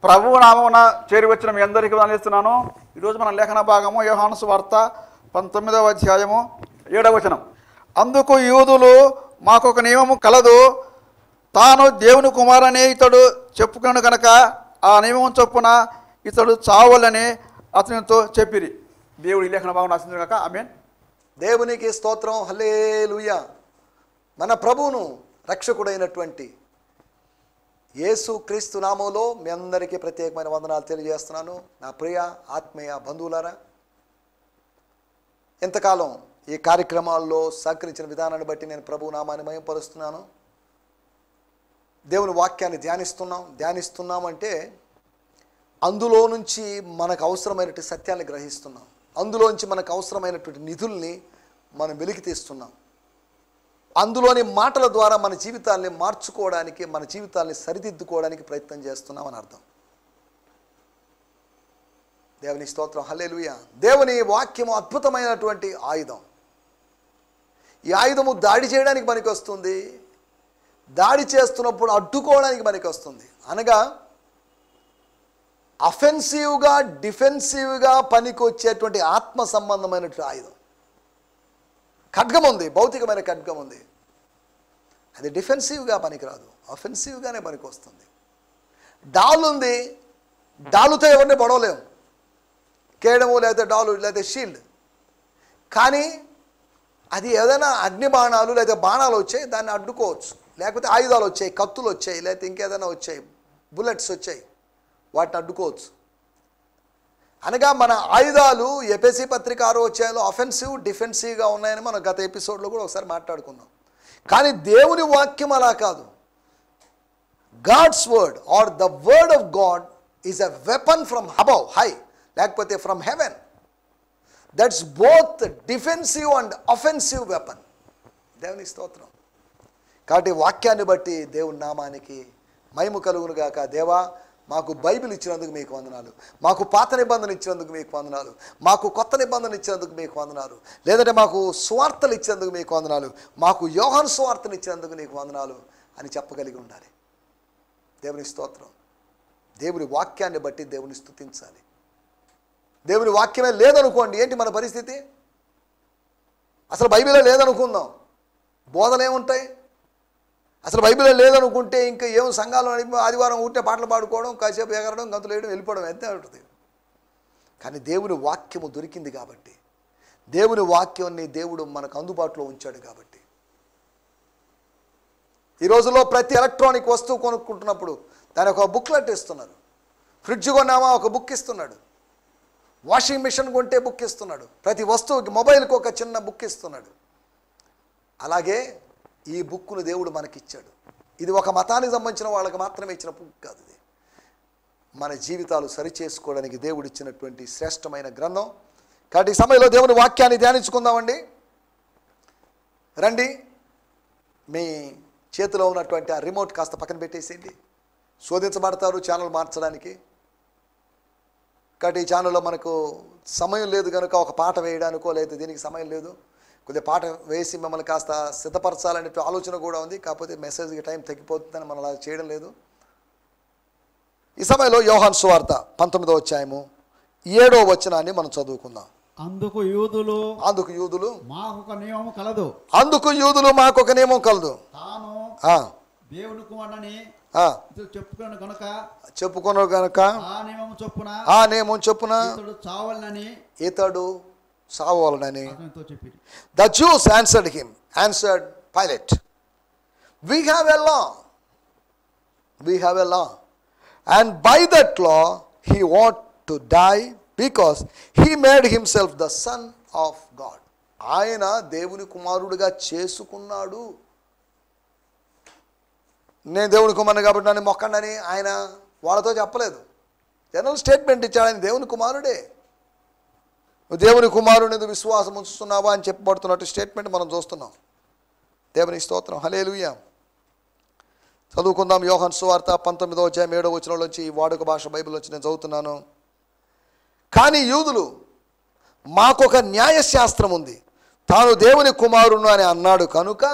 ప్రభువు నామమున చేరి వచ్చిన మీ అందరికీ వందనిస్తున్నాను. ఈరోజు మన లేఖన భాగము యోహాను సువార్త 19వ అధ్యాయము 7వ వచనం. అందుకు యూదులు మాకొక నియమము కలదు, తాను దేవుని కుమారుని ఇతడు చెప్పుకున్నాడు కనుక ఆ నియమం చొప్పున ఇతడు చావాలని అతనితో చెప్పిరి. దేవుడు ఈ లేఖన భాగం రాసింది కనుక ఆమేన్. దేవునికి స్తోత్రం, హల్లెలూయా. మన ప్రభువును రక్షకుడైనటువంటి యేసు క్రీస్తు నామంలో మీ అందరికీ ప్రత్యేకమైన వందనాలు తెలియజేస్తున్నాను. నా ప్రియ ఆత్మీయ బంధువులారా, ఎంతకాలం ఈ కార్యక్రమాల్లో సహకరించిన విధానాన్ని బట్టి నేను ప్రభు నామాన్ని మహిమపరుస్తున్నాను. దేవుని వాక్యాన్ని ధ్యానిస్తున్నామంటే అందులో నుంచి మనకు అవసరమైనటువంటి సత్యాన్ని గ్రహిస్తున్నాం, అందులోంచి మనకు అవసరమైనటువంటి నిధుల్ని మనం వెలికి తీస్తున్నాం. అందులోని మాటల ద్వారా మన జీవితాన్ని మార్చుకోవడానికి, మన జీవితాన్ని సరిదిద్దుకోవడానికి ప్రయత్నం చేస్తున్నామని అర్థం. దేవుని స్తోత్రం, హల్లెలూయా. దేవుని వాక్యము అద్భుతమైనటువంటి ఆయుధం. ఈ ఆయుధము దాడి చేయడానికి పనికి వస్తుంది, దాడి చేస్తున్నప్పుడు అడ్డుకోవడానికి పనికి వస్తుంది. అనగా అఫెన్సివ్గా డిఫెన్సివ్గా పనికి వచ్చేటువంటి ఆత్మ సంబంధమైనటువంటి ఆయుధం. ఖడ్గం ఉంది, భౌతికమైన ఖడ్గం ఉంది, అది డిఫెన్సివ్గా పనికిరాదు, అఫెన్సివ్గానే పనికి వస్తుంది. డాల్ ఉంది, డాలుతో ఎవరిని పడవలేము, కేయడము లేకపోతే డాలు లేకపోతే షీల్డ్. కానీ అది ఏదైనా అగ్ని బాణాలు లేదా బాణాలు వచ్చాయి, దాన్ని అడ్డుకోవచ్చు. లేకపోతే ఆయుధాలు వచ్చాయి, కత్తులు వచ్చాయి, లేకపోతే ఇంకేదైనా వచ్చాయి, బుల్లెట్స్ వచ్చాయి, వాటిని అడ్డుకోవచ్చు. అనగా మన ఆయుధాలు ఎఫెసీ పత్రిక 6వ అధ్యాయంలో అఫెన్సివ్ డిఫెన్సివ్గా ఉన్నాయని మనం గత ఎపిసోడ్లో కూడా ఒకసారి మాట్లాడుకున్నాం. కానీ దేవుని వాక్యం అలా కాదు. God's word are the word of God is a weapon from above high, లేకపోతే from heaven. That's both defensive and offensive weapon. దేవుని స్తోత్రం. కాబట్టి వాక్యాన్ని బట్టి దేవుని నామానికి మహిమ కలుగును గాక. దేవా, మాకు బైబిల్ ఇచ్చినందుకు మీకు వందనాలు, మాకు పాత నిబంధన ఇచ్చినందుకు మీకు వందనాలు, మాకు కొత్త నిబంధన ఇచ్చినందుకు మీకు వందనాలు, లేదంటే మాకు సువార్తలు ఇచ్చినందుకు మీకు వందనాలు, మాకు యోహాను సువార్తను ఇచ్చినందుకు నీకు వందనాలు అని చెప్పగలిగి ఉండాలి. దేవుని స్తోత్రం. దేవుని వాక్యాన్ని బట్టి దేవుని స్తుతించాలి. దేవుని వాక్యమే లేదనుకోండి, ఏంటి మన పరిస్థితి? అసలు బైబిలే లేదనుకుందాం, బోధలు ఏముంటాయి? అసలు బైబిల్ లేదనుకుంటే ఇంకా ఏం సంఘాలు ఆదివారం ఉంటే పాటలు పాడుకోవడం, కాసేపు ఎగరడం, గంతులు వేయడం, వెళ్ళిపోవడం ఎంతే ఉంటుంది. కానీ దేవుని వాక్యము దొరికింది కాబట్టి, దేవుని వాక్యాన్ని దేవుడు మనకు అందుబాటులో ఉంచాడు కాబట్టి. ఈ రోజుల్లో ప్రతి ఎలక్ట్రానిక్ వస్తువు కొనుక్కుంటున్నప్పుడు దాని ఒక బుక్లెట్ ఇస్తున్నారు. ఫ్రిడ్జ్ కొన్నామా ఒక బుక్ ఇస్తున్నాడు, వాషింగ్ మిషన్ కొంటే బుక్ ఇస్తున్నాడు, ప్రతి వస్తువుకి మొబైల్కి ఒక చిన్న బుక్ ఇస్తున్నాడు. అలాగే ఈ బుక్కును దేవుడు మనకిచ్చాడు. ఇది ఒక మతానికి సంబంధించిన వాళ్ళకి మాత్రమే ఇచ్చిన బుక్ కాదు, ఇది మన జీవితాలు సరిచేసుకోవడానికి దేవుడు ఇచ్చినటువంటి శ్రేష్టమైన గ్రంథం. కాబట్టి ఈ సమయంలో దేవుని వాక్యాన్ని ధ్యానించుకుందామండి. రండి, మీ చేతిలో ఉన్నటువంటి ఆ రిమోట్ కాస్త పక్కన పెట్టేసేయండి. శోధించబడతారు ఛానల్ మార్చడానికి. కాబట్టి ఈ ఛానల్లో మనకు సమయం లేదు కనుక ఒక పాట వేయడానికో లేదా దీనికి సమయం లేదు, కొద్దిగా పాట వేసి మిమ్మల్ని కాస్త సిద్ధపరచాలనే ఆలోచన కూడా ఉంది. కాకపోతే మెసేజ్కి టైం తగ్గిపోతుందని మనం అలా చేయడం లేదు. ఈ సమయంలో యోహాను సువార్త 19వ అధ్యాయము 7వ వచనాన్ని మనం చదువుకుందాం. అందుకు యూదులు మాకొక నియమం కలదు, తాను దేవుని కుమారుడని చెప్పుకున్నాడు కనుక ఆ నియమం చొప్పున ఇతడు చావాలని. The Jews answered Pilate, we have a law, and by that law he ought to die because he made himself the son of God. ఆయన దేవుని కుమారుడిగా చేసుకున్నాడు. నేను దేవుని కుమారుడు కాబట్టి నన్ను మొక్కండి ఆయన వాళ్ళతో చెప్పలేదు, జనరల్ స్టేట్మెంట్ ఇచ్చాడు. ఆయన దేవుని కుమారుడే. దేవుని కుమారుని విశ్వాసం ఉంచుతున్నావా అని చెప్పబడుతున్నట్టు స్టేట్మెంట్ మనం చూస్తున్నాం. దేవుని స్తోత్రం, హల్లెలూయా. చదువుకుందాం. యోహాను సువార్త 19వ అధ్యాయం 7వ వచనంలోంచి ఈ వాడుక భాష బైబిల్ నుంచి నేను చదువుతున్నాను. కానీ యూదులు మాకొక న్యాయశాస్త్రం ఉంది, తాను దేవుని కుమారుడు అని అన్నాడు కనుక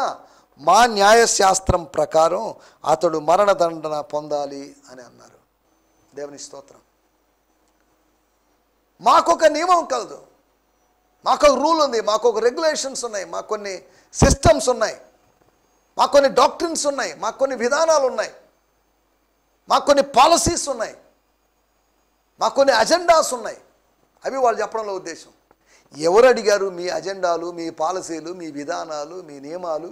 మా న్యాయశాస్త్రం ప్రకారం అతడు మరణదండన పొందాలి అని అన్నారు. దేవుని స్తోత్రం. మాకొక నియమం కలదు, మాకొక రూల్ ఉంది, మాకొక రెగ్యులేషన్స్ ఉన్నాయి, మాకు కొన్ని సిస్టమ్స్ ఉన్నాయి, మాకు కొన్ని డాక్ట్రిన్స్ ఉన్నాయి, మాకు కొన్ని విధానాలు ఉన్నాయి, మాకు కొన్ని పాలసీస్ ఉన్నాయి, మాకు కొన్ని అజెండాస్ ఉన్నాయి. అవి వాళ్ళు చెప్పడంలో ఉద్దేశం. ఎవరు అడిగారు మీ అజెండాలు, మీ పాలసీలు, మీ విధానాలు, మీ నియమాలు,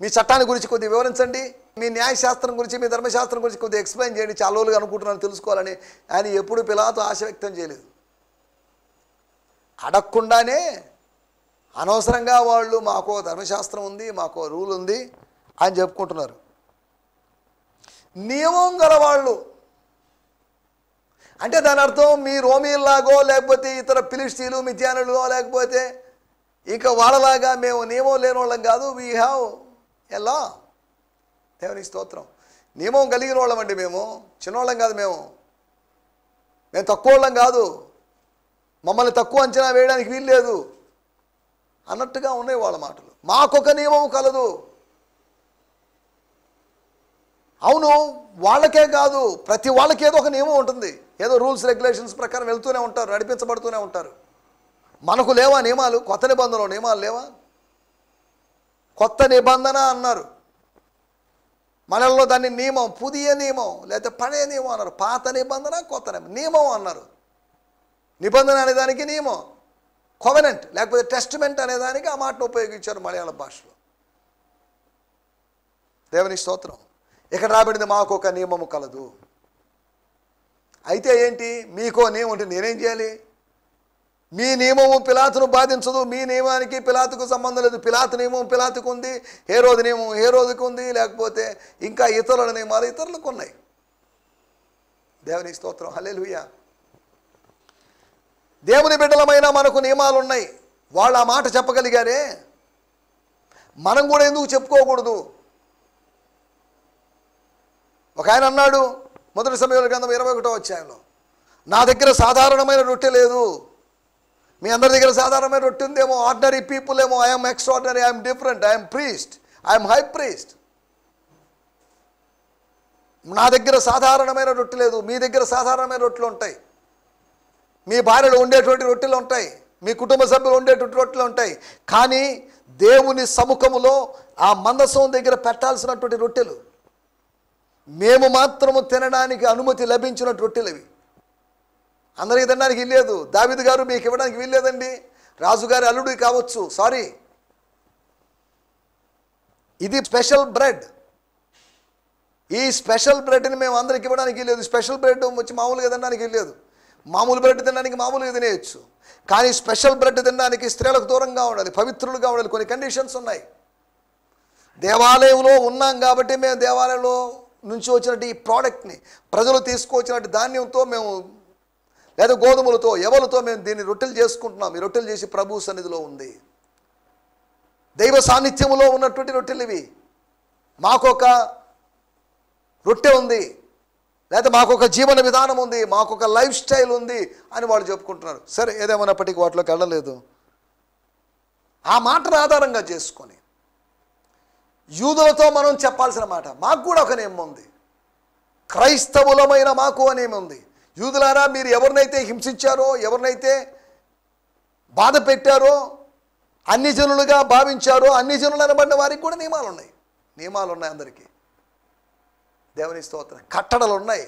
మీ చట్టాన్ని గురించి కొద్దిగా వివరించండి, మీ న్యాయశాస్త్రం గురించి, మీ ధర్మశాస్త్రం గురించి కొద్దిగా ఎక్స్ప్లెయిన్ చేయండి, చాలా రోజులుగా అనుకుంటున్నాను తెలుసుకోవాలని. ఆయన ఎప్పుడు పిలాతు ఆశ వ్యక్తం చేయలేదు. అడగకుండానే అనవసరంగా వాళ్ళు మాకో ధర్మశాస్త్రం ఉంది, మాకో రూల్ ఉంది అని చెప్పుకుంటున్నారు. నియమం గలవాళ్ళు అంటే దాని అర్థం మీ రోమీల్లాగో లేకపోతే ఇతర ఫిలిష్తీయులు మిద్యానులు లేకపోతే ఇంకా వాళ్ళలాగా మేము నియమం లేని వాళ్ళం కాదు. వీ హ్యావ్ ఎ లా. దేవునికి స్తోత్రం. నియమం కలిగిన వాళ్ళం అండి. మేము చిన్నవాళ్ళం కాదు, మేము తక్కువ వాళ్ళం కాదు, మమ్మల్ని తక్కువ అంచనా వేయడానికి వీల్లేదు అన్నట్టుగా ఉన్నాయి వాళ్ళ మాటలు. మాకొక నియమం కలదు. అవును, వాళ్ళకే కాదు, ప్రతి వాళ్ళకి ఏదో ఒక నియమం ఉంటుంది, ఏదో రూల్స్ రెగ్యులేషన్స్ ప్రకారం వెళ్తూనే ఉంటారు, నడిపించబడుతూనే ఉంటారు. మనకు లేవా నియమాలు? కొత్త నిబంధనలో నియమాలు లేవా? కొత్త నిబంధన అన్నారు, మనల్లో దాన్ని నియమం, పుదియ నియమం లేదా పழைయ నియమం అన్నారు. పాత నిబంధన, కొత్త నియమం అన్నారు. నిబంధన అనేదానికి నియమం, కోవెనెంట్ లేకపోతే టెస్టిమెంట్ అనేదానికి ఆ మాటను ఉపయోగించారు మలయాళ భాషలో. దేవుని స్తోత్రం. ఇక్కడ రాబడింది మాకొక నియమము కలదు. అయితే ఏంటి? మీకో నియమం అంటే నేనేం చేయాలి? మీ నియమము పిలాతును బాధించదు, మీ నియమానికి పిలాతుకు సంబంధం లేదు. పిలాతు నియమం పిలాతుకు ఉంది, హేరోదు నియమం హేరోదుకు ఉంది, లేకపోతే ఇంకా ఇతరుల నియమాలు ఇతరులకు ఉన్నాయి. దేవుని స్తోత్రం. హల్లెలూయా. దేవుని బిడ్డలమైన మనకు నియమాలు ఉన్నాయి. వాళ్ళు ఆ మాట చెప్పగలిగారే, మనం కూడా ఎందుకు చెప్పుకోకూడదు? ఒక ఆయన అన్నాడు మొదటి సమయంలో గ్రంథం 21వ అధ్యాయంలో, నా దగ్గర సాధారణమైన రొట్టె లేదు. మీ అందరి దగ్గర సాధారణమైన రొట్టె ఉందేమో, ఆర్డినరీ పీపుల్ ఏమో. I'm extraordinary, I'm different, I'm priest, I'm high priest. నా దగ్గర సాధారణమైన రొట్టె లేదు, మీ దగ్గర సాధారణమైన రొట్టెలు ఉంటాయి, మీ భార్యలు ఉండేటువంటి రొట్టెలు ఉంటాయి, మీ కుటుంబ సభ్యులు ఉండేటువంటి రొట్టెలు ఉంటాయి. కానీ దేవుని సముఖములో ఆ మందసం దగ్గర పెట్టాల్సినటువంటి రొట్టెలు, మేము మాత్రము తినడానికి అనుమతి లభించినటువంటి రొట్టెలు అవి. అందరికీ తినడానికి వీల్లేదు. దావీదు గారు మీకు ఇవ్వడానికి వీల్లేదండి, రాజుగారి అల్లుడు కావచ్చు, సారీ. ఇది స్పెషల్ బ్రెడ్. ఈ స్పెషల్ బ్రెడ్ని మేము అందరికి ఇవ్వడానికి వీల్లేదు. స్పెషల్ బ్రెడ్ వచ్చి మామూలుగా తినడానికి వీల్లేదు. మామూలు బ్రెడ్ తినడానికి మామూలుగా తినేయచ్చు, కానీ స్పెషల్ బ్రెడ్ తినడానికి స్త్రీలకు దూరంగా ఉండాలి, పవిత్రులుగా ఉండాలి. కొన్ని కండిషన్స్ ఉన్నాయి. దేవాలయంలో ఉన్నాం కాబట్టి మేము దేవాలయంలో నుంచి వచ్చినట్టు ఈ ప్రోడక్ట్ని, ప్రజలు తీసుకొచ్చినట్టు ధాన్యంతో మేము లేదా గోధుమలతో ఎవరితో మేము దీన్ని రొట్టెలు చేసుకుంటున్నాం. ఈ రొట్టెలు చేసి ప్రభు సన్నిధిలో ఉంది, దైవ సాన్నిధ్యములో ఉన్నటువంటి రొట్టెలు ఇవి. మాకొక రొట్టె ఉంది, లేదా మాకొక జీవన విధానం ఉంది, మాకొక లైఫ్ స్టైల్ ఉంది అని వాళ్ళు చెప్పుకుంటున్నారు. సరే, ఏదేమైనప్పటికీ వాటిలోకి వెళ్ళలేదు. ఆ మాటను ఆధారంగా చేసుకొని యూదులతో మనం చెప్పాల్సిన మాట, మాకు కూడా ఒక నియమం ఉంది. క్రైస్తవులమైన మాకు ఒక నియమం ఉంది. యూదులారా, మీరు ఎవరినైతే హింసించారో, ఎవరినైతే బాధ పెట్టారో, అన్ని జనులుగా భావించారో, అన్ని జనులు అనబడిన వారికి కూడా నియమాలు ఉన్నాయి. నియమాలు ఉన్నాయి అందరికీ. దేవుని స్తోత్రం. కట్టడలు ఉన్నాయి.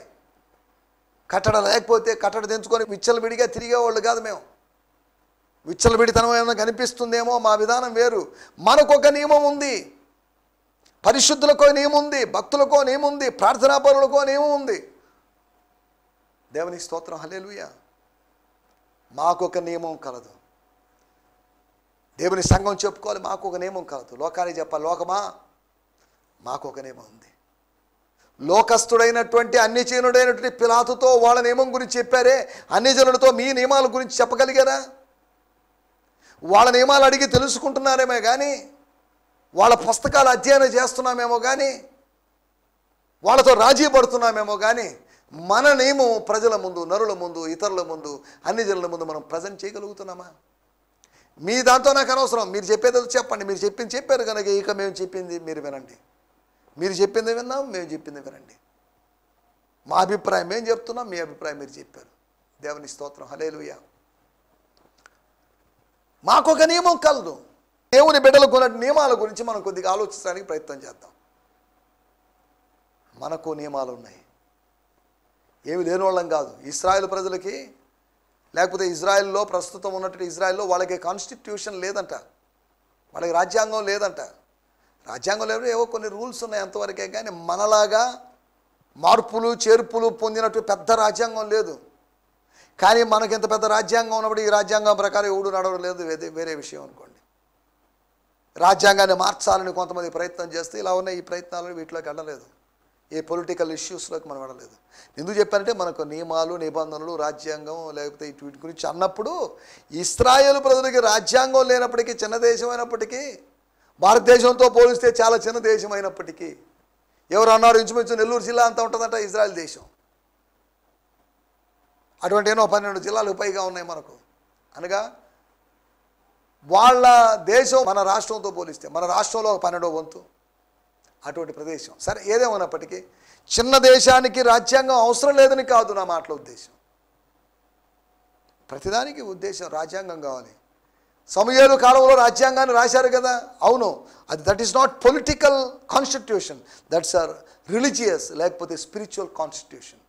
కట్టడ లేకపోతే కట్టడ తెంచుకొని విచ్చలవిడిగా తిరిగేవాళ్ళు కాదు మేము. విచ్చలవిడితనం ఏమైనా కనిపిస్తుందేమో, మా విధానం వేరు. మనకొక నియమం ఉంది, పరిశుద్ధులకో నియమం ఉంది, భక్తులకో నియమం ఉంది, ప్రార్థనాపరులకో నియమం ఉంది. దేవుని స్తోత్రం. హల్లెలూయా. మాకొక నియమం కలదు. దేవుని సంఘం చెప్పుకోవాలి, మాకు ఒక నియమం కలదు. లోకానికి చెప్పాలి, లోకమా మాకొక నియమం ఉంది. లోకస్తుడైనటువంటి అన్యజనుడైనటువంటి పిలాతుతో వాళ్ళ నియమం గురించి చెప్పారే, అన్యజనులతో మీ నియమాల గురించి చెప్పగలిగారా? వాళ్ళ నియమాలు అడిగి తెలుసుకుంటున్నారేమో కానీ, వాళ్ళ పుస్తకాలు అధ్యయనం చేస్తున్నామేమో కానీ, వాళ్ళతో రాజీ పడుతున్నామేమో కానీ, మన నియమం ప్రజల ముందు, నరుల ముందు, ఇతరుల ముందు, అన్ని జనుల ముందు మనం ప్రజెంట్ చేయగలుగుతున్నామా? మీ దాంతో నాకు అనవసరం, మీరు చెప్పేది చెప్పండి. మీరు చెప్పింది చెప్పారు కనుక ఇక మేము చెప్పింది మీరు వినండి. మీరు చెప్పింది విన్నాం, మేము చెప్పింది వినండి. మా అభిప్రాయం ఏం చెప్తున్నాం, మీ అభిప్రాయం మీరు చెప్పారు. దేవుని స్తోత్రం, హల్లెలూయా. మాకొక నియమం కలదు. దేవుని బిడ్డలకు ఉన్న నియమాల గురించి మనం కొద్దిగా ఆలోచించడానికి ప్రయత్నం చేద్దాం. మనకు నియమాలు ఉన్నాయి, ఏమి లేని వాళ్ళం కాదు. ఇశ్రాయేల్ ప్రజలకి, లేకపోతే ఇజ్రాయెల్లో ప్రస్తుతం ఉన్నటువంటి ఇజ్రాయెల్లో వాళ్ళకి కాన్స్టిట్యూషన్ లేదంట, వాళ్ళకి రాజ్యాంగం లేదంట. రాజ్యాంగం లేదు, ఏవో కొన్ని రూల్స్ ఉన్నాయి అంతవరకే. కానీ మనలాగా మార్పులు చేర్పులు పొందినట్టు పెద్ద రాజ్యాంగం లేదు. కానీ మనకి ఇంత పెద్ద రాజ్యాంగం ఉన్నప్పుడు ఈ రాజ్యాంగం ప్రకారం ఎవడు నడవడం లేదు, వేరే విషయం అనుకోండి. రాజ్యాంగాన్ని మార్చాలని కొంతమంది ప్రయత్నం చేస్తే ఇలా ఉన్న ఈ ప్రయత్నాలు వీటిలోకి వెళ్ళలేదు, ఏ పొలిటికల్ ఇష్యూస్లోకి మనం వెళ్ళలేదు. ఎందుకు చెప్పానంటే మనకు నియమాలు నిబంధనలు రాజ్యాంగం లేకపోతే వీటి గురించి అన్నప్పుడు ఇశ్రాయేలు ప్రజలకి రాజ్యాంగం లేనప్పటికీ, చిన్న దేశం అయినప్పటికీ, భారతదేశంతో పోలిస్తే చాలా చిన్న దేశం అయినప్పటికీ, ఎవరు అన్నారు ఇంచుమించు నెల్లూరు జిల్లా అంతా ఉంటుందంట ఇజ్రాయెల్ దేశం. అటువంటి ఎన్నో 12 జిల్లాలు పైగా ఉన్నాయి మనకు. అనగా వాళ్ళ దేశం మన రాష్ట్రంతో పోలిస్తే మన రాష్ట్రంలో 12వ వంతు అటువంటి ప్రదేశం. సరే, ఏదేమన్నప్పటికీ చిన్న దేశానికి రాజ్యాంగం అవసరం లేదని కాదు నా మాటల ఉద్దేశం. ప్రతిదానికి ఉద్దేశం రాజ్యాంగం కావాలి. సమూయేలు కాలంలో రాజ్యాంగాన్ని రాశారు కదా, అవును, అది that is not political constitution, that's or religious లేకపోతే స్పిరిచువల్ కాన్స్టిట్యూషన్.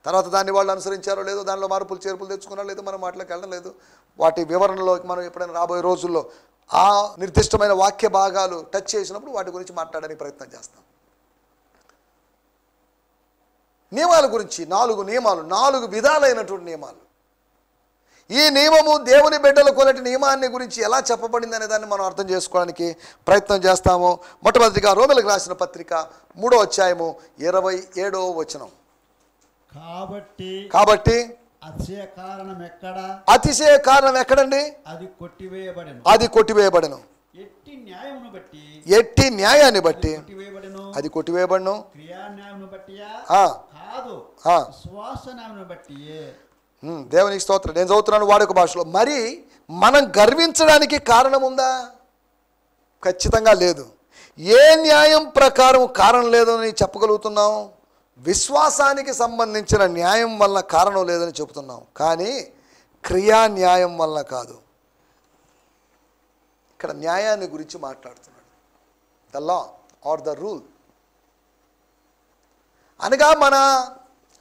తర్వాత దాన్ని వాళ్ళు అనుసరించారో లేదో, దానిలో మార్పులు చేర్పులు తెచ్చుకున్నారో లేదో మనం మాటలోకి వెళ్ళడం లేదు. వాటి వివరణలోకి మనం ఎప్పుడైనా రాబోయే రోజుల్లో ఆ నిర్దిష్టమైన వాక్య భాగాలు టచ్ చేసినప్పుడు వాటి గురించి మాట్లాడడానికి ప్రయత్నం చేస్తాం. నియమాల గురించి 4 నియమాలు, 4 విధాలైనటువంటి నియమాలు. ఈ నియమము దేవుని బిడ్డల కొలటి నియమాన్ని గురించి ఎలా చెప్పబడింది అనే దాన్ని మనం అర్థం చేసుకోవడానికి ప్రయత్నం చేస్తాము. మొట్టమొదటిగా రోమీయులకు రాసిన పత్రిక 3వ అధ్యాయము 27వ వచనం. కాబట్టి అతిశయ కారణం ఎక్కడండి? అది కొట్టివేయబడెను. ఎట్టి న్యాయాన్ని బట్టి అది కొట్టివేయబడను. దేవునికి స్తోత్రం. నేను చదువుతున్నాను వాడుక భాషలో. మరి మనం గర్వించడానికి కారణం ఉందా? ఖచ్చితంగా లేదు. ఏ న్యాయం ప్రకారం కారణం లేదని చెప్పగలుగుతున్నాం? విశ్వాసానికి సంబంధించిన న్యాయం వల్ల కారణం లేదని చెబుతున్నాం, కానీ క్రియా న్యాయం వల్ల కాదు. ఇక్కడ న్యాయాన్ని గురించి మాట్లాడుతున్నాడు. The law or the rule అనగా మన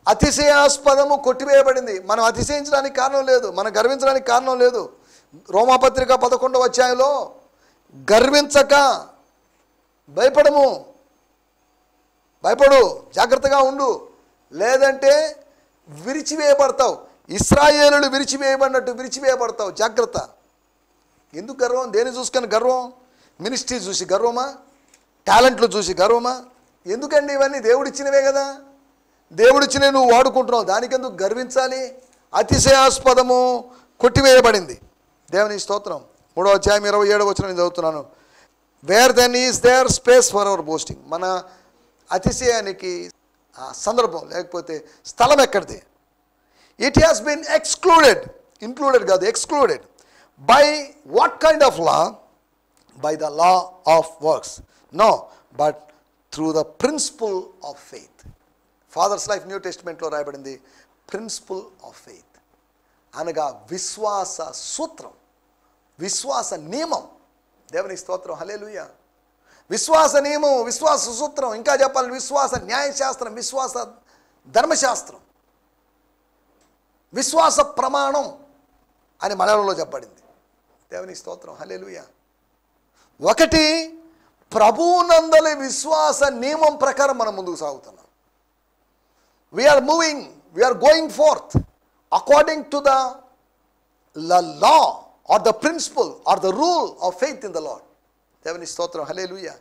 అతిశయాస్పదము కొట్టివేయబడింది. మనం అతిశయించడానికి కారణం లేదు, మనం గర్వించడానికి కారణం లేదు. రోమాపత్రిక 11వ అధ్యాయంలో గర్వించక భయపడు, జాగ్రత్తగా ఉండు, లేదంటే విరిచివేయబడతావు. ఇశ్రాయేలులు విరిచివేయబడినట్టు విరిచివేయబడతావు, జాగ్రత్త. ఎందుకు గర్వం? దేని చూసుకొని గర్వం? మినిస్ట్రీ చూసి గర్వమా? టాలెంట్లు చూసి గర్వమా? ఎందుకండి ఇవన్నీ? దేవుడిచ్చినవే కదా, దేవుడిచ్చినవి నువ్వు వాడుకుంటున్నావు, దానికెందుకు గర్వించాలి? అతిశయాస్పదము కొట్టివేయబడింది. దేవుని స్తోత్రం. 3వ అధ్యాయం 27వ వచనం నేను చదువుతున్నాను. Where then is there space for our boasting. మన అతిశయానికి సందర్భం లేకపోతే స్థలం ఎక్కడిది? It has been excluded, included కాదు, excluded. By what kind of law? By the law of works? No, but through the principle of faith. Fathers life new టెస్టిమెంట్లో రాయబడింది principle of faith అనగా విశ్వాస సూత్రం, విశ్వాస నియమం. దేవుని స్తోత్రం, హల్లెలూయా. విశ్వాస నియమం, విశ్వాస సూత్రం, ఇంకా చెప్పాలి విశ్వాస న్యాయశాస్త్రం, విశ్వాస ధర్మశాస్త్రం, విశ్వాస ప్రమాణం అని మలయాళంలో చెప్పబడింది. దేవుని స్తోత్రం, హల్లెలూయా. ఒకటి, ప్రభువునందలి విశ్వాస నియమం ప్రకారం మనం ముందుకు సాగుతున్నాం. We're moving, we're going forth according to the law or the principle or the rule of faith in the Lord. దేవుని స్తోత్రం, హల్లెలూయా.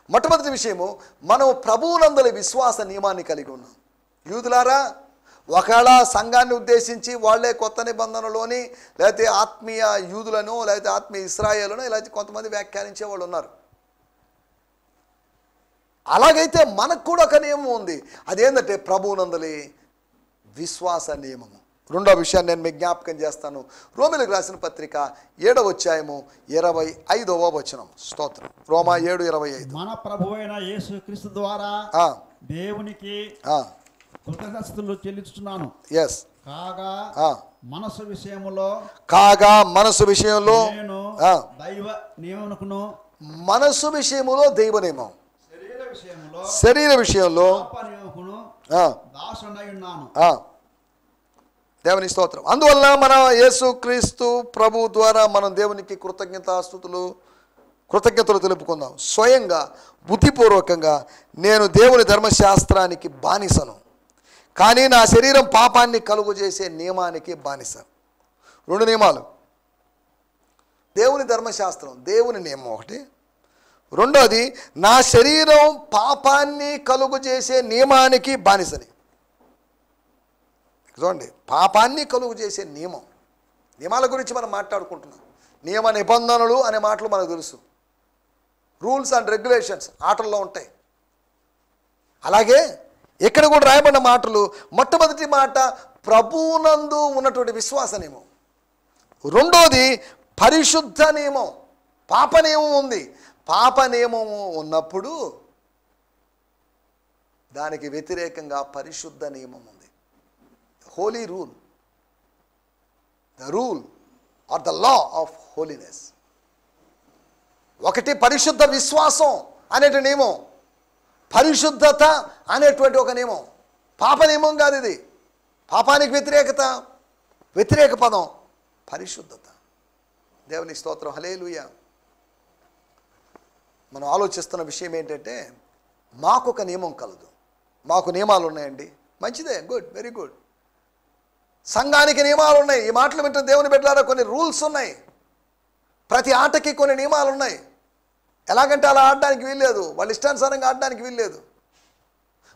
మొట్టమొదటి విషయము, మనం ప్రభువునందలి విశ్వాస నియమాన్ని కలిగి ఉన్నాం. యూదులారా, ఒకవేళ సంఘాన్ని ఉద్దేశించి వాళ్ళే కొత్త నిబంధనలోని లేకపోతే ఆత్మీయ యూదులను లేకపోతే ఆత్మీయ ఇశ్రాయేలును లేకపోతే కొంతమంది వ్యాఖ్యానించే వాళ్ళు ఉన్నారు. అలాగైతే మనకు కూడా ఒక నియమం ఉంది. అదేంటంటే ప్రభువునందలి విశ్వాస నియమము. రెండో విషయాన్ని నేను మీకు జ్ఞాపకం చేస్తాను. రోమీయులకు రాసిన పత్రిక 7వ అధ్యాయము 25వ వచనం. స్తోత్రం. రోమా 7:25. మన ప్రభువైన యేసుక్రీస్తు ద్వారా దేవునికి కృతజ్ఞతలు చెల్లిస్తున్నాను. ఎస్. కాగా మనసు విషయంలో నేను దైవ నియమమునకును, మనసు విషయములో దైవ నియమం, శరీర విషయంలో దాసుడై ఉన్నాను. దేవుని స్తోత్రం. అందువల్ల మన యేసుక్రీస్తు ప్రభు ద్వారా మనం దేవునికి కృతజ్ఞతలు తెలుపుకుందాం. స్వయంగా బుద్ధిపూర్వకంగా నేను దేవుని ధర్మశాస్త్రానికి బానిసను, కానీ నా శరీరం పాపాన్ని కలుగు చేసే నియమానికి బానిస. 2 నియమాలు. దేవుని ధర్మశాస్త్రం, దేవుని నియమం ఒకటి. రెండోది నా శరీరం పాపాన్ని కలుగు చేసే నియమానికి బానిసని. చూడండి, పాపాన్ని కలుగు చేసే నియమాల గురించి మనం మాట్లాడుకుంటున్నాం. నియమ నిబంధనలు అనే మాటలు మనకు తెలుసు. రూల్స్ అండ్ రెగ్యులేషన్స్ ఆటల్లో ఉంటాయి. అలాగే ఇక్కడ కూడా రాయబడిన మాటలు, మొట్టమొదటి మాట ప్రభువునందు ఉన్నటువంటి విశ్వాస నియమం. రెండోది పరిశుద్ధ నియమం. పాప నియమం ఉంది. పాప నియమము ఉన్నప్పుడు దానికి వ్యతిరేకంగా పరిశుద్ధ నియమం ఉంది. Holy rule, the rule or the law of holiness. ఒకటి పరిశుద్ధ విశ్వాసం అనేటి నియమం, పరిశుద్ధత అనేటువంటి ఒక నియమం. పాప నియమం కాదు ఇది. పాపానికి వ్యతిరేక పదం పరిశుద్ధత. దేవుని స్తోత్రం, హల్లెలూయా. మనం ఆలోచిస్తున్న విషయం ఏంటంటే, మాకు ఒక నియమం కలదు. మాకు నియమాలు ఉన్నాయండి, మంచిదే, గుడ్, వెరీ గుడ్. సంఘానికి నియమాలు ఉన్నాయి. ఈ మాటలు వింటున్న దేవుని బిడ్డలారా, కొన్ని రూల్స్ ఉన్నాయి. ప్రతి ఆటకి కొన్ని నియమాలు ఉన్నాయి. ఎలాగంటే అలా ఆడడానికి వీల్లేదు, వాళ్ళ ఇష్టానుసారంగా ఆడడానికి వీల్లేదు.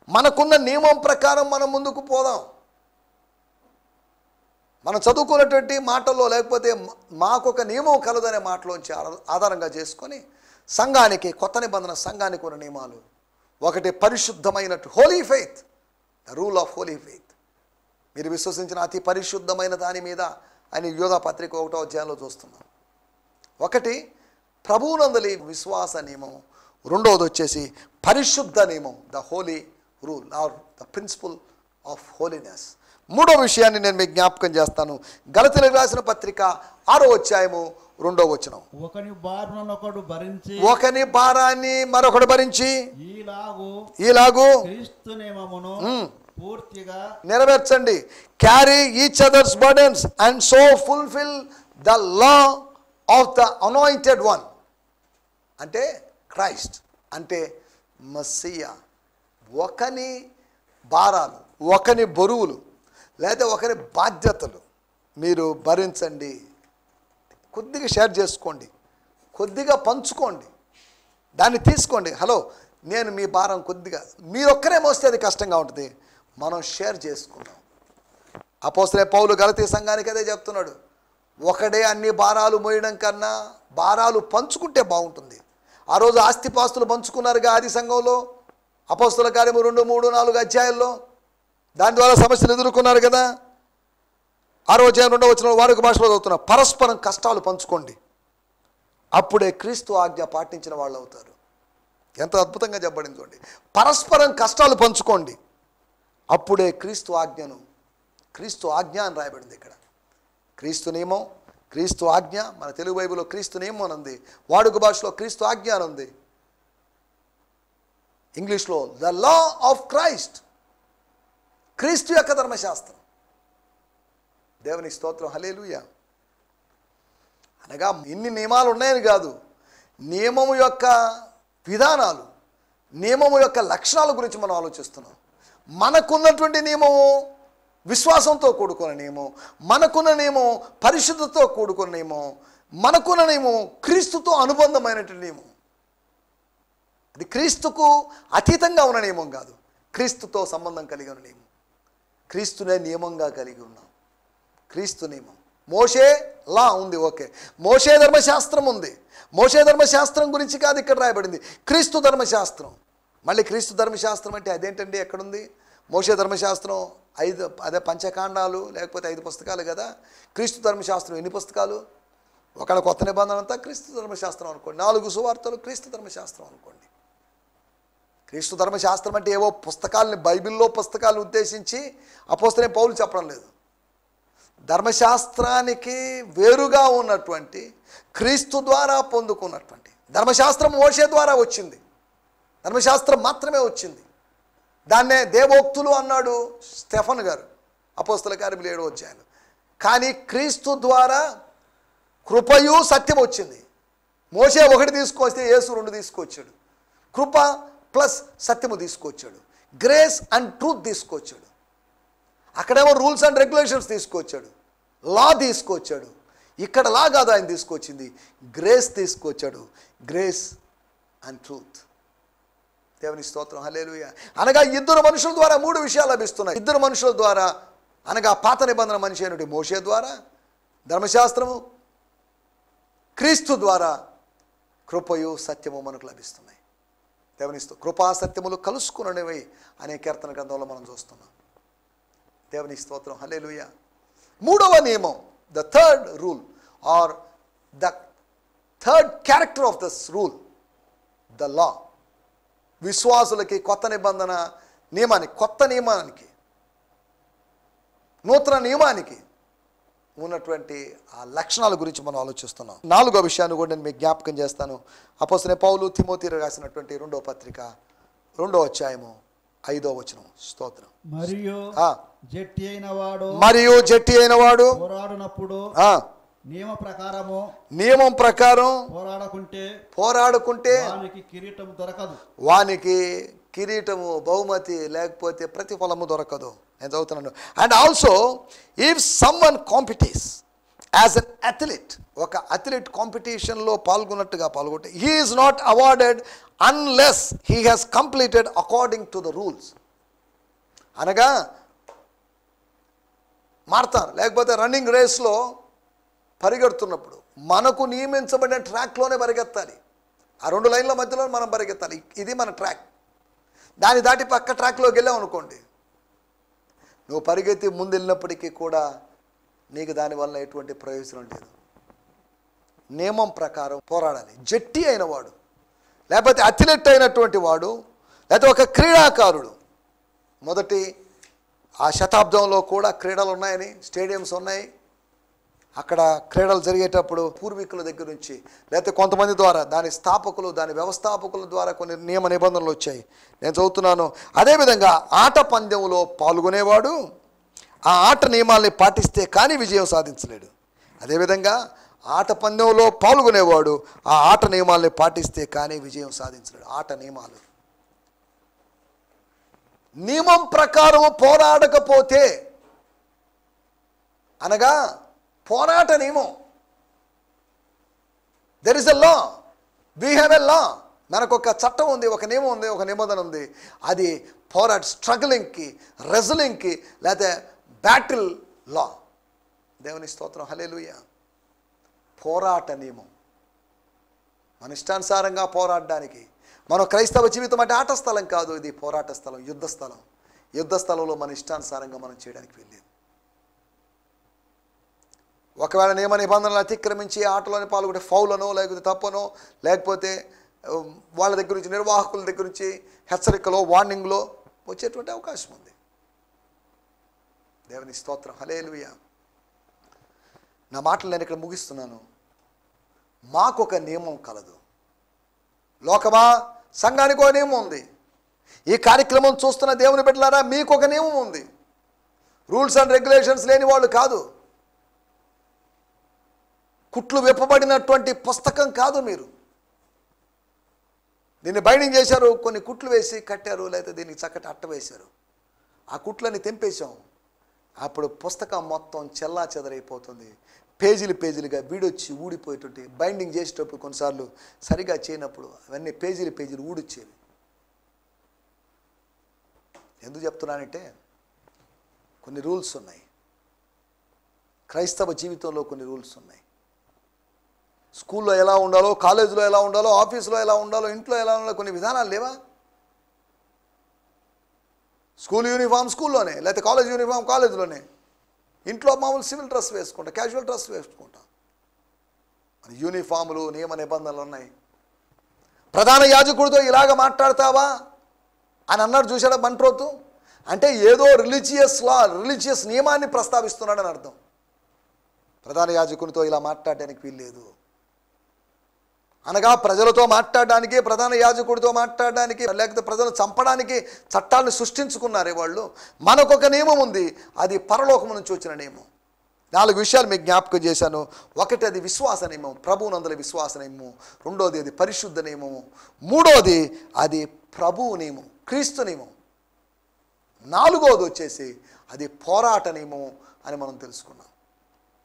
మనకున్న నియమం ప్రకారం మనం ముందుకు పోదాం. మనం చదువుకున్నటువంటి మాటల్లో, లేకపోతే మాకొక నియమం కలదనే మాటలోంచి ఆధారంగా చేసుకొని సంఘానికి, కొత్త నిబంధన సంఘానికి ఉన్న నియమాలు. ఒకటి పరిశుద్ధమైనట్టు, holy faith, the rule of holy faith. మీరు విశ్వసించిన అతి పరిశుద్ధమైన దాని మీద అని యోధా పత్రిక 1వ అధ్యాయంలో చూస్తున్నాం. ఒకటి ప్రభువునందలి విశ్వాస నియమం. రెండవది వచ్చేసి పరిశుద్ధ నియమం, the holy rule or the principle of holiness. మూడో విషయాన్ని నేను మీకు జ్ఞాపకం చేస్తాను. గలతీయులకు రాసిన పత్రిక 6వ అధ్యాయము 2వ వచనం. ఒకని భారాన్ని మరొకడు భరించి ఈలాగు క్రీస్తు నియమమును పూర్తిగా నెరవేర్చండి. Carry each other's burdens and so fulfil the law of the anointed one. అంటే క్రైస్ట్, అంటే మస్సియా. ఒకని భారాలు, ఒకని బరువులు, లేదా ఒకరి బాధ్యతలు మీరు భరించండి. కొద్దిగా షేర్ చేసుకోండి, కొద్దిగా పంచుకోండి, దాన్ని తీసుకోండి. హలో, నేను మీ భారం కొద్దిగా, మీరొక్కరే మోస్తే అది కష్టంగా ఉంటుంది, మనం షేర్ చేసుకుందాం. అపోస్తలుడైన పౌలు గలతీ సంఘానికి అదే చెప్తున్నాడు. ఒకడే అన్ని భారాలు మోయడం కన్నా భారాలు పంచుకుంటే బాగుంటుంది. ఆ రోజు ఆస్తిపాస్తులు పంచుకున్నారుగా ఆది సంఘంలో, అపోస్తల కార్యము 2, 3, 4 అధ్యాయాల్లో. దాని ద్వారా సమస్యలు ఎదుర్కొన్నారు కదా. 6వ అధ్యాయం 2వ వచనంలో వాడుక భాషలో చదువుతున్నా, పరస్పరం కష్టాలు పంచుకోండి, అప్పుడే క్రీస్తు ఆజ్ఞ పాటించిన వాళ్ళు అవుతారు. ఎంత అద్భుతంగా చెప్పబడింది చూడండి. పరస్పరం కష్టాలు పంచుకోండి, అప్పుడే క్రీస్తు ఆజ్ఞ అని రాయబడింది ఇక్కడ. క్రీస్తు నియమం, క్రీస్తు ఆజ్ఞ. మన తెలుగు బైబిల్లో క్రీస్తు నియమం అని ఉంది, వాడుక భాషలో క్రీస్తు ఆజ్ఞ అని ఉంది, ఇంగ్లీష్లో ద లా ఆఫ్ క్రైస్ట్, క్రీస్తు యొక్క ధర్మశాస్త్రం. దేవుని స్తోత్రం, హల్లెలూయా. అనగా ఇన్ని నియమాలు ఉన్నాయని కాదు, నియమము యొక్క విధానాలు, నియమము యొక్క లక్షణాల గురించి మనం ఆలోచిస్తున్నాం. మనకున్నటువంటి నియమము విశ్వాసంతో కూడుకున్న నియమం, మనకున్న నియమం పరిశుద్ధతో కూడుకున్న నియమం, మనకున్న నియమం క్రీస్తుతో అనుబంధమైనటువంటి నియమం. అది క్రీస్తుకు అతీతంగా ఉన్న నియమం కాదు, క్రీస్తుతో సంబంధం కలిగి ఉన్న నియమం. క్రీస్తునే నియమంగా కలిగి ఉన్నాం. క్రీస్తు నియమం. మోషే లా ఉంది, ఓకే. మోషే ధర్మశాస్త్రం ఉంది. మోషే ధర్మశాస్త్రం గురించి కాదు ఇక్కడ రాయబడింది, క్రీస్తు ధర్మశాస్త్రం. మళ్ళీ క్రీస్తు ధర్మశాస్త్రం అంటే అదేంటండి, ఎక్కడుంది? మోషే ధర్మశాస్త్రం 5, అదే పంచకాండాలు, లేకపోతే 5 పుస్తకాలు కదా. క్రీస్తు ధర్మశాస్త్రం ఎన్ని పుస్తకాలు? ఒకవేళ కొత్త నిబంధన అంతా క్రీస్తు ధర్మశాస్త్రం అనుకోండి, 4 సువార్తలు క్రీస్తు ధర్మశాస్త్రం అనుకోండి. క్రీస్తు ధర్మశాస్త్రం అంటే ఏవో పుస్తకాలని, బైబిల్లో పుస్తకాలను ఉద్దేశించి అపోస్తలుడైన పౌలు చెప్పడం లేదు. ధర్మశాస్త్రానికి వేరుగా ఉన్నటువంటి, క్రీస్తు ద్వారా పొందుకున్నటువంటి ధర్మశాస్త్రం మోషే ద్వారా వచ్చింది. ధర్మశాస్త్రం మాత్రమే వచ్చింది. దాన్నే దేవోక్తులు అన్నాడు స్టెఫన్ గారు అపోస్తల కార్యములు 7వ అధ్యాయంలో. కానీ క్రీస్తు ద్వారా కృపయు సత్యం వచ్చింది. మోషే 1 తీసుకొస్తే యేసు 2 తీసుకొచ్చాడు. కృప ప్లస్ సత్యము తీసుకొచ్చాడు. గ్రేస్ అండ్ ట్రూత్ తీసుకొచ్చాడు. అక్కడేమో రూల్స్ అండ్ రెగ్యులేషన్స్ తీసుకొచ్చాడు, లా తీసుకొచ్చాడు. ఇక్కడ లా కాదు ఆయన తీసుకొచ్చింది, గ్రేస్ తీసుకొచ్చాడు. Grace and truth. దేవుని స్తోత్రం, హల్లెలూయా. అనగా 2 మనుషుల ద్వారా 3 విషయాలు లభిస్తున్నాయి. 2 మనుషుల ద్వారా అనగా పాత నిబంధన మనిషి అయినటువంటి మోషే ద్వారా ధర్మశాస్త్రము, క్రీస్తు ద్వారా కృపయు సత్యము మనకు లభిస్తున్నాయి. దేవుని కృపా సత్యములు కలుసుకున్నవి అనే కీర్తన గ్రంథంలో మనం చూస్తున్నాం. దేవుని స్తోత్రం, హల్లెలూయా. 3వ నియమం, the third rule or the third character of this rule, the law. విశ్వాసులకి కొత్త నిబంధన నియమానికి, కొత్త నియమానికి, నూతన నియమానికి ఉన్నటువంటి ఆ లక్షణాల గురించి మనం ఆలోచిస్తున్నాం. 4వ విషయాన్ని కూడా నేను మీకు జ్ఞాపకం చేస్తాను. అపోస్తలుడైన పౌలు తిమోతికి రాసినటువంటి 2వ పత్రిక 2వ అధ్యాయము 5వ వచనం. స్తోత్రం. మరియు జట్టి అయిన వాడు పోరాడునప్పుడు నియమం ప్రకారం పోరాడుకుంటే వానికి కిరీటము, బహుమతి లేకపోతే ప్రతిఫలము దొరకదు. నేను చదువుతున్నాను. And also if someone competes as an athlete, ఒక అథ్లెట్ కాంపిటీషన్లో పాల్గొంటే he is not awarded unless he has completed according to the rules. అనగా మారతాన్ లేకపోతే రన్నింగ్ రేస్లో పరిగెడుతున్నప్పుడు మనకు నియమించబడిన ట్రాక్లోనే పరిగెత్తాలి. ఆ 2 లైన్ల మధ్యలో మనం పరిగెత్తాలి. ఇది మన ట్రాక్. దాన్ని దాటి పక్క ట్రాక్లోకి వెళ్ళాం అనుకోండి, నువ్వు పరిగెత్తి ముందు వెళ్ళినప్పటికీ కూడా నీకు దానివల్ల ఎటువంటి ప్రయోజనం లేదు. నియమం ప్రకారం పోరాడాలి. జట్టి అయిన వాడు లేకపోతే అథ్లెట్ అయినటువంటి వాడు లేకపోతే ఒక క్రీడాకారుడు, మొదటి ఆ శతాబ్దంలో కూడా క్రీడలు ఉన్నాయని, స్టేడియంస్ ఉన్నాయి. అక్కడ క్రీడలు జరిగేటప్పుడు పూర్వీకుల దగ్గర నుంచి లేకపోతే కొంతమంది ద్వారా, దాని స్థాపకులు, దాని వ్యవస్థాపకుల ద్వారా కొన్ని నియమ నిబంధనలు వచ్చాయి. నేను చదువుతున్నాను. అదేవిధంగా ఆట పందెంలో పాల్గొనేవాడు ఆ ఆట నియమాల్ని పాటిస్తే కానీ విజయం సాధించలేడు. అదేవిధంగా ఆట పందెంలో పాల్గొనేవాడు ఆ ఆట నియమాల్ని పాటిస్తే కానీ విజయం సాధించలేడు. ఆట నియమాలు, నియమం ప్రకారం పోరాడకపోతే, అనగా పోరాట నియమం, there is a law, we have a law. మనకు ఒక చట్టం ఉంది, ఒక నియమం ఉంది, ఒక నిబంధన ఉంది. అది స్ట్రగ్లింగ్కి, రెజ్లింగ్కి లేకపోతే బ్యాటిల్ లా. దేవుని స్తోత్రం, హల్లెలూయా. పోరాట నియమం, మన ఇష్టానుసారంగా పోరాడడానికి. మన క్రైస్తవ జీవితం అంటే ఆట స్థలం కాదు, ఇది పోరాట స్థలం, యుద్ధ స్థలం. యుద్ధ స్థలంలో మన ఇష్టానుసారంగా మనం చేయడానికి వెళ్ళేది. ఒకవేళ నియమ నిబంధనలు అతిక్రమించి ఆటలోనే పాల్గొంటే ఫౌలనో లేకపోతే తప్పనో లేకపోతే వాళ్ళ దగ్గర నుంచి, నిర్వాహకుల దగ్గర నుంచి హెచ్చరికలో, వార్నింగ్లో వచ్చేటువంటి అవకాశం ఉంది. దేవుని స్తోత్రం, హల్లెలూయా. నా మాటలు నేను ఇక్కడ ముగిస్తున్నాను. మాకొక నియమం కలదు. లోకమా, సంఘానికి ఒక నియమం ఉంది. ఈ కార్యక్రమం చూస్తున్న దేవుని బిడ్డలారా, మీకు ఒక నియమం ఉంది. రూల్స్ అండ్ రెగ్యులేషన్స్ లేని వాళ్ళు కాదు. కుట్లు విప్పబడినటువంటి పుస్తకం కాదు మీరు. దీన్ని బైండింగ్ చేశారు, కొన్ని కుట్లు వేసి కట్టారు, లేకపోతే దీనికి చక్కటి అట్ట వేశారు. ఆ కుట్లని తెంపేశాం, అప్పుడు పుస్తకం మొత్తం చెల్లా చెదరైపోతుంది. పేజీలు పేజీలుగా వీడొచ్చి ఊడిపోయేటువంటి, బైండింగ్ చేసేటప్పుడు కొన్నిసార్లు సరిగా చేయనప్పుడు అవన్నీ పేజీలు ఊడొచ్చేవి. ఎందుకు చెప్తున్నానంటే కొన్ని రూల్స్ ఉన్నాయి. క్రైస్తవ జీవితంలో కొన్ని రూల్స్ ఉన్నాయి. స్కూల్లో ఎలా ఉండాలో, కాలేజీలో ఎలా ఉండాలో, ఆఫీసులో ఎలా ఉండాలో, ఇంట్లో ఎలా ఉండాలో కొన్ని విధానాలు లేవా? స్కూల్ యూనిఫామ్ స్కూల్లోనే, లేకపోతే కాలేజ్ యూనిఫామ్ కాలేజీలోనే. ఇంట్లో మామూలు సివిల్ డ్రెస్ వేసుకుంటాం, క్యాజువల్ డ్రెస్ వేసుకుంటాం. మన యూనిఫాములు, నియమ నిబంధనలు ఉన్నాయి. ప్రధాన యాజకుడితో ఇలాగ మాట్లాడతావా, అని అన్నాడు. చూశాడా బంట్రోతు? అంటే ఏదో రిలీజియస్ నియమాన్ని ప్రస్తావిస్తున్నాడని అర్థం. ప్రధాన యాజకునితో ఇలా మాట్లాడడానికి వీల్లేదు అనగా ప్రజలతో మాట్లాడడానికి, ప్రధాన యాజకుడితో మాట్లాడడానికి, లేకపోతే ప్రజలు చంపడానికి చట్టాలను సృష్టించుకున్నారే వాళ్ళు. మనకొక నియమం ఉంది, అది పరలోకం నుంచి వచ్చిన నియమం. 4 విషయాలు మీకు జ్ఞాపకం చేశాను. ఒకటి అది విశ్వాస నియమం, ప్రభువునందలి విశ్వాస నియమం. రెండోది అది పరిశుద్ధ నియమము. మూడోది అది ప్రభువు నియమం, క్రీస్తు నియమం. 4వది వచ్చేసి అది పోరాట నియమం అని మనం తెలుసుకున్నాం.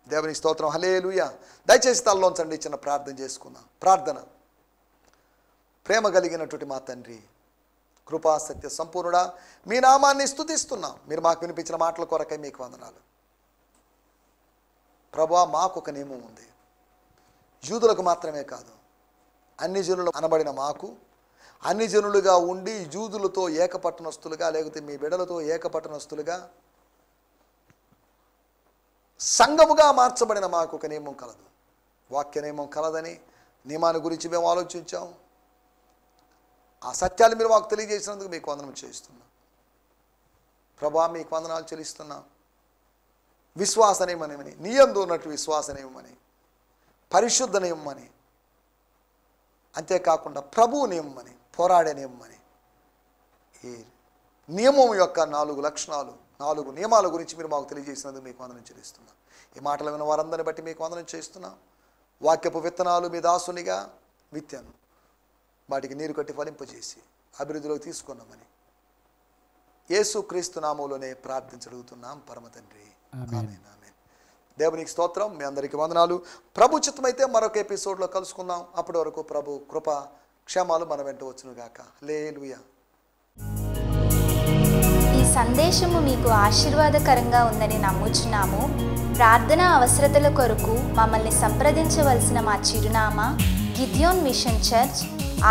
దేవుని స్తోత్రం, హల్లెలూయా. దయచేసి తలలోంచండి, చిన్న ప్రార్థన చేసుకుందాం. ప్రార్థన. ప్రేమ కలిగినటువంటి మా తండ్రి, కృపా సత్య సంపూర్ణుడా, మీ నామాన్ని స్తుతిస్తున్నాం. మీరు మాకు వినిపించిన మాటల కొరకై మీకు వందనాలు. ప్రభువా, మాకు ఒక నియమం ఉంది. యూదులకు మాత్రమే కాదు, అన్ని జనులు అనబడిన మాకు, అన్ని జనులుగా ఉండి యూదులతో ఏకపట్టణస్తులుగా, లేకపోతే మీ బిడ్డలతో ఏకపట్టణస్తులుగా, సంఘముగా మార్చబడిన మాకు ఒక నియమం కలదు. వాక్య నియమం కలదని నియమాన్ని గురించి మేము ఆలోచించాం. ఆ సత్యాన్ని మీరు మాకు తెలియజేసినందుకు మీకు వందనం చేస్తున్నాం. ప్రభా, మీకు వందనాలు చెల్లిస్తున్నాం. విశ్వాస నియమని, నీ యందు ఉన్నట్టు విశ్వాస నియమని, పరిశుద్ధ నియమని, అంతేకాకుండా ప్రభువు నియమని, పోరాడే నియమని, ఈ నియమం యొక్క 4 లక్షణాలు, 4 నియమాల గురించి మీరు మాకు తెలియజేసినందుకు మీకు వందనం చెల్లిస్తున్నాం. ఈ మాటలు విన్న వారందరిని బట్టి మీకు వందనం చేస్తున్నాం. వాక్యపు విత్తనాలు మీ దాసునిగా విత్తాను, వాటికి నీరు కట్టి ఫలింపజేసి అభివృద్ధిలోకి తీసుకున్నామని యేసు క్రీస్తు నామములోనే ప్రార్థించగలుగుతున్నాం పరమ తండ్రి. ఆమేన్. ఆమేన్. దేవునికి స్తోత్రం. మీ అందరికీ వందనాలు. ప్రభు చిత్తమైతే మరొక ఎపిసోడ్లో కలుసుకుందాం. అప్పటి వరకు ప్రభు కృప క్షేమాలు మన వెంట వచ్చును గాక. హల్లెలూయా. ఈ సందేశము మీకు ఆశీర్వాదకరంగా ఉందని నమ్ముచున్నాము. ప్రార్థనా అవసరతల కొరకు మమ్మల్ని సంప్రదించవలసిన మా చిరునామా గిద్యోన్ మిషన్ చర్చ్,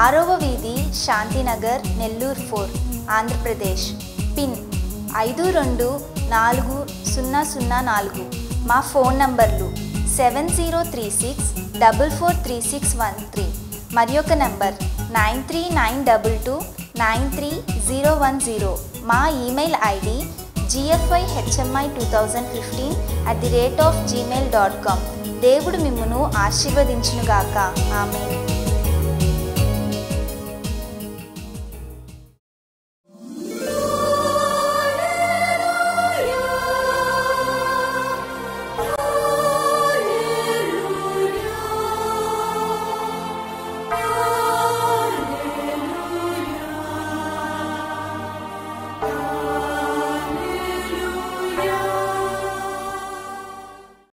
6వ వీధి, శాంతినగర్, నెల్లూరు 4, ఆంధ్రప్రదేశ్. పిన్ 524004. మా ఫోన్ నంబర్లు 7036443613 మరి ఒక నంబర్ 9392293010. మా ఈమెయిల్ ఐడి gfihmi2015@gmail.com. దేవుడు మిమ్మును ఆశీర్వదించునుగాక. ఆమేన్.